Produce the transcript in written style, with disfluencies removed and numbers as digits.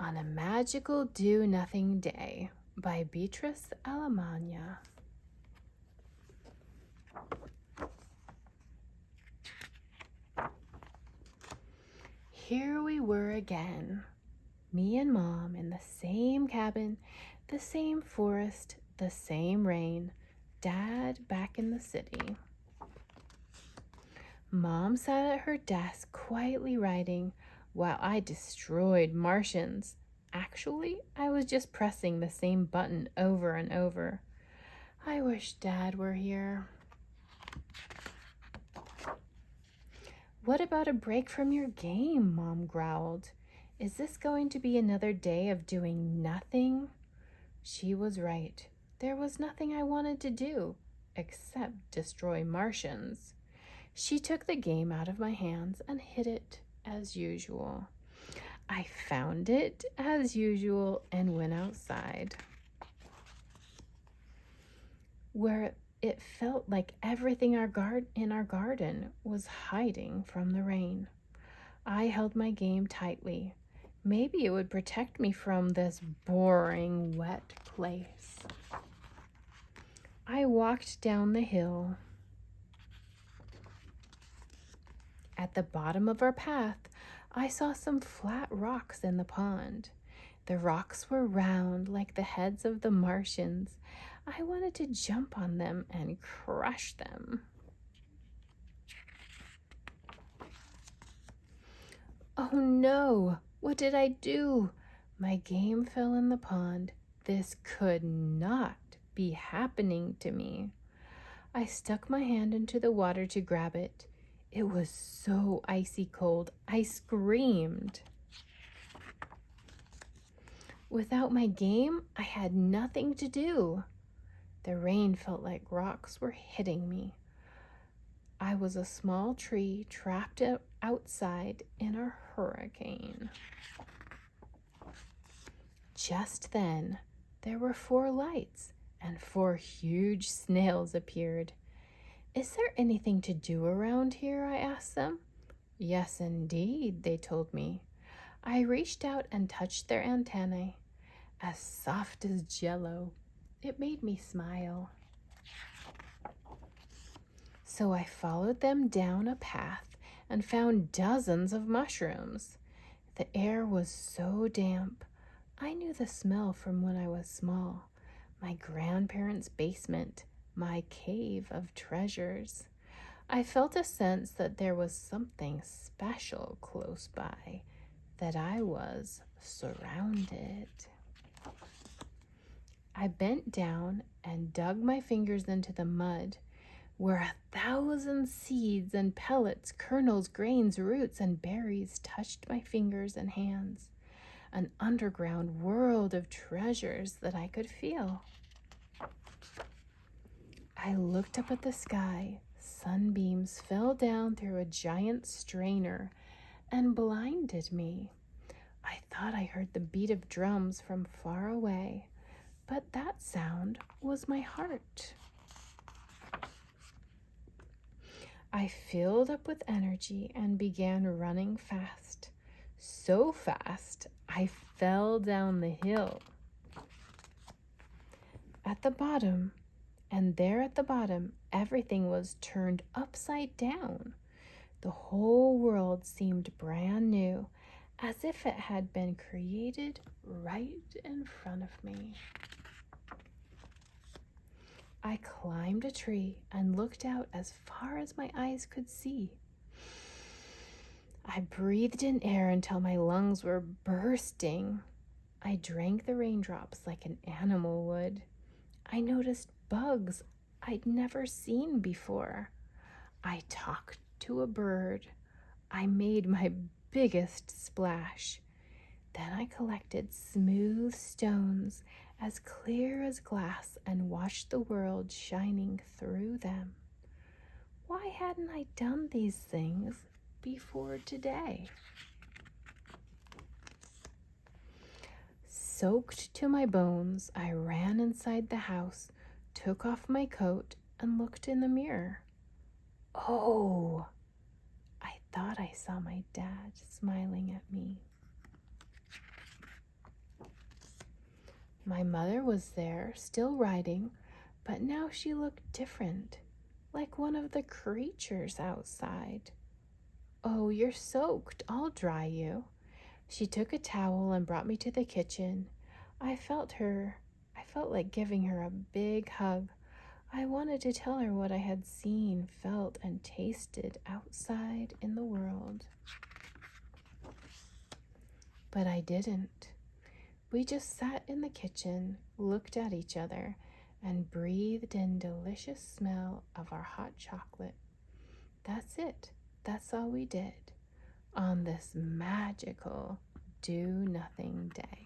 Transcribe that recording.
on a Magical Do-Nothing Day by Beatrice Alemania. Here we were again, me and Mom in the same cabin, the same forest, the same rain, Dad back in the city. Mom sat at her desk quietly writing while I destroyed Martians. Actually, I was just pressing the same button over and over. I wish Dad were here. What about a break from your game? Mom growled. Is this going to be another day of doing nothing? She was right. There was nothing I wanted to do except destroy Martians. She took the game out of my hands and hid it as usual. I found it as usual and went outside, where it felt like everything in our garden was hiding from the rain. I held my game tightly. Maybe it would protect me from this boring, wet place. I walked down the hill. At the bottom of our path, I saw some flat rocks in the pond. The rocks were round like the heads of the Martians. I wanted to jump on them and crush them. Oh no! What did I do? My game fell in the pond. This could not be happening to me. I stuck my hand into the water to grab it. It was so icy cold, I screamed. Without my game, I had nothing to do. The rain felt like rocks were hitting me. I was a small tree trapped outside in a hurricane. Just then, there were 4 lights, and 4 huge snails appeared. Is there anything to do around here? I asked them. Yes, indeed, they told me. I reached out and touched their antennae, as soft as jello. It made me smile. So I followed them down a path and found dozens of mushrooms. The air was so damp. I knew the smell from when I was small. My grandparents' basement, my cave of treasures. I felt a sense that there was something special close by, that I was surrounded. I bent down and dug my fingers into the mud, where 1,000 seeds and pellets, kernels, grains, roots, and berries touched my fingers and hands. An underground world of treasures that I could feel. I looked up at the sky. Sunbeams fell down through a giant strainer and blinded me. I thought I heard the beat of drums from far away, but that sound was my heart. I filled up with energy and began running fast. So fast, I fell down the hill. At the bottom, everything was turned upside down. The whole world seemed brand new, as if it had been created right in front of me. I climbed a tree and looked out as far as my eyes could see. I breathed in air until my lungs were bursting. I drank the raindrops like an animal would. I noticed bugs I'd never seen before. I talked to a bird. I made my biggest splash. Then I collected smooth stones as clear as glass and watched the world shining through them. Why hadn't I done these things before today? Soaked to my bones, I ran inside the house, took off my coat, and looked in the mirror. Oh, I thought I saw my dad smiling at me. My mother was there, still riding, but now she looked different, like one of the creatures outside. Oh, you're soaked. I'll dry you. She took a towel and brought me to the kitchen. I felt her. I felt like giving her a big hug. I wanted to tell her what I had seen, felt, and tasted outside in the world. But I didn't. We just sat in the kitchen, looked at each other, and breathed in delicious smell of our hot chocolate. That's it. That's all we did on this magical do-nothing day.